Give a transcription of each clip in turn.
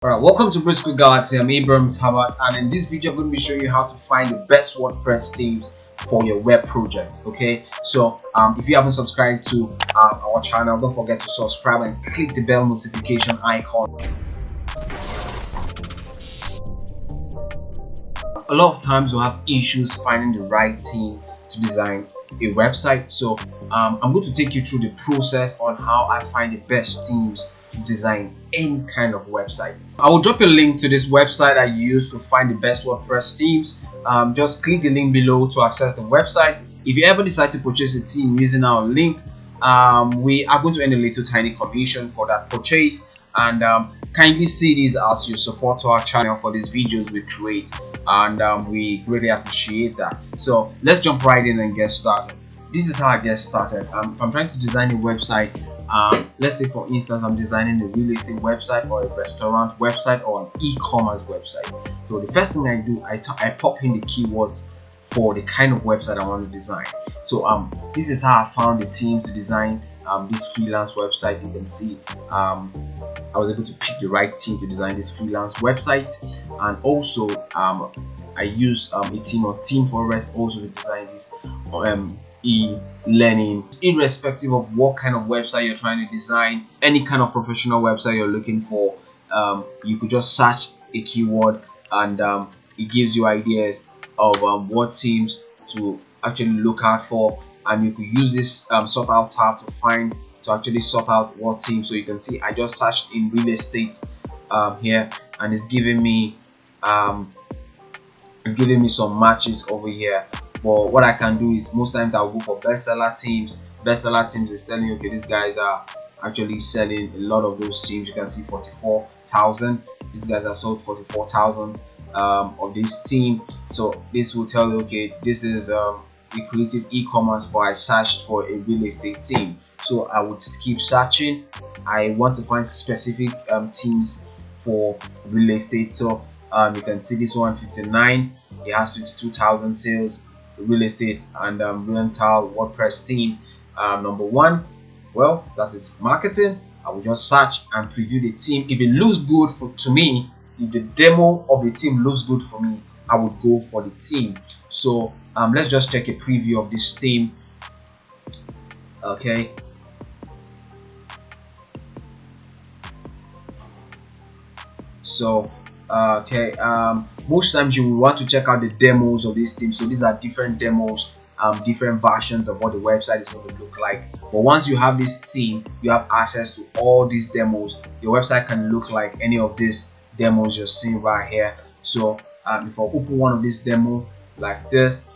Alright, welcome to Briscoe Galaxy. I'm Abram Tabat, and in this video I'm going to be showing you how to find the best WordPress themes for your web project. Okay, so if you haven't subscribed to our channel, don't forget to subscribe and click the bell notification icon. A lot of times we'll have issues finding the right team to design a website, so I'm going to take you through the process on how I find the best themes to design any kind of website. I will drop a link to this website I use to find the best WordPress themes. Just click the link below to access the website. If you ever decide to purchase a theme using our link, we are going to earn a little tiny commission for that purchase, and kindly see this as your support to our channel for these videos we create, and we greatly appreciate that. So let's jump right in and get started. This is how I get started. If I'm trying to design a website, let's say for instance I'm designing a real estate website or a restaurant website or an e-commerce website. So the first thing I do, I pop in the keywords for the kind of website I want to design. So this is how I found the team to design this freelance website. You can see I was able to pick the right team to design this freelance website, and also I use a team of ThemeForest also to design this e-learning. Irrespective of what kind of website you're trying to design, any kind of professional website you're looking for, you could just search a keyword and it gives you ideas of what themes to actually look out for, and you could use this sort out tab to actually sort out what theme. So you can see I just searched in real estate here, and it's giving me some matches over here. But what I can do is most times I'll go for bestseller teams. Bestseller teams is telling you, okay, these guys are actually selling a lot of those teams. You can see 44,000. These guys have sold 44,000 of this team. So this will tell you, okay, this is a creative e-commerce, but I searched for a real estate team. So I would keep searching. I want to find specific teams for real estate. So you can see this one, 59. It has 22,000 sales. Real estate and rental WordPress theme. Number one, well, that is marketing. I will just search and preview the theme. If it looks good to me, if the demo of the theme looks good for me, I would go for the theme. So let's just check a preview of this theme. Okay, so okay, most times you will want to check out the demos of these themes. So these are different demos, different versions of what the website is going to look like. But once you have this theme, you have access to all these demos. Your website can look like any of these demos you're seeing right here. So if I open one of these demo like this,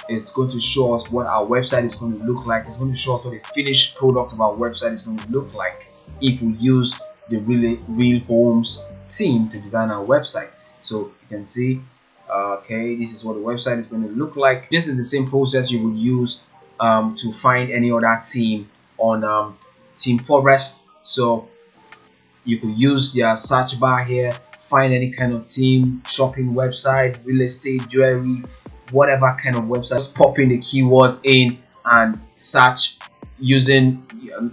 it's going to show us what our website is going to look like. It's going to show us what the finished product of our website is going to look like if we use the real homes theme to design our website. So you can see, okay, this is what the website is going to look like. This is the same process you would use to find any other theme on ThemeForest. So you could use your search bar here, find any kind of theme, shopping website, real estate, jewelry, whatever kind of website. Just pop in the keywords in and search using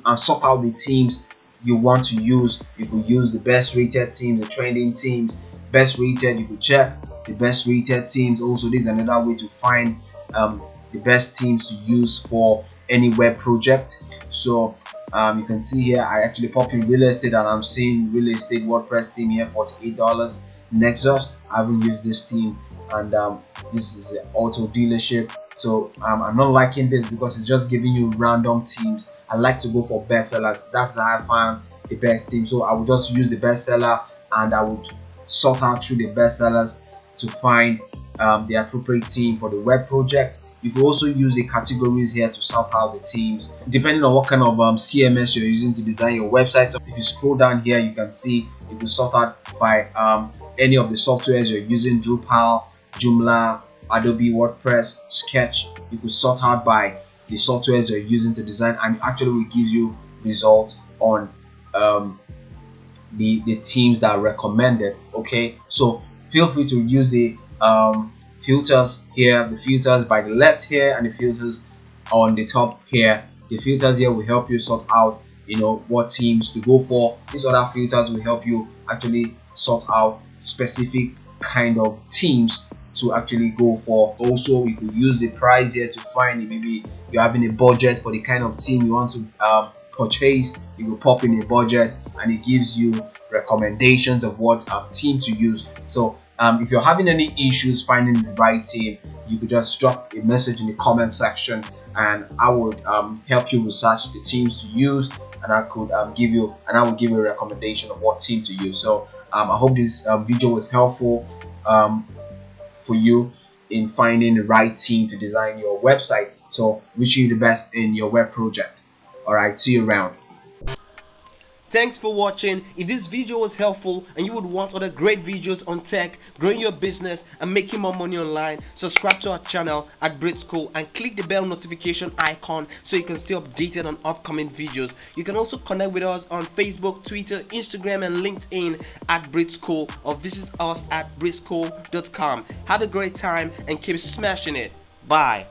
and sort out the themes you want to use. You could use the best rated teams, the trending teams, best rated. You could check the best rated teams. Also, this is another way to find the best teams to use for any web project. So you can see here I actually pop in real estate and I'm seeing real estate WordPress theme here, $48. Nexus, I haven't used this theme, and this is an auto dealership. So I'm not liking this because it's just giving you random themes. I like to go for bestsellers. That's how I found the best theme. So I would just use the bestseller and I would sort out through the bestsellers to find the appropriate theme for the web project. You can also use the categories here to sort out the themes depending on what kind of CMS you're using to design your website. So if you scroll down here, you can see you can sort out by any of the softwares you're using: Drupal, Joomla, Adobe WordPress, Sketch. You could sort out by the softwares you're using to design, and actually will give you results on the themes that are recommended. Okay, so feel free to use the filters here, the filters by the left here and the filters on the top here. The filters here will help you sort out, you know, what themes to go for. These other filters will help you actually sort out specific kind of themes to actually go for. Also, you could use the price here to find it. Maybe you're having a budget for the kind of theme you want to purchase. You will pop in a budget and it gives you recommendations of what theme to use. So if you're having any issues finding the right theme, you could just drop a message in the comment section and I would help you research the themes to use, and I could give you a recommendation of what theme to use. So I hope this video was helpful for you in finding the right theme to design your website. So wishing you the best in your web project. All right, see you around. Thanks for watching. If this video was helpful and you would want other great videos on tech, growing your business and making more money online, subscribe to our channel at Brit School and click the bell notification icon so you can stay updated on upcoming videos. You can also connect with us on Facebook, Twitter, Instagram and LinkedIn at Brit School, or visit us at britschool.com. Have a great time and keep smashing it. Bye.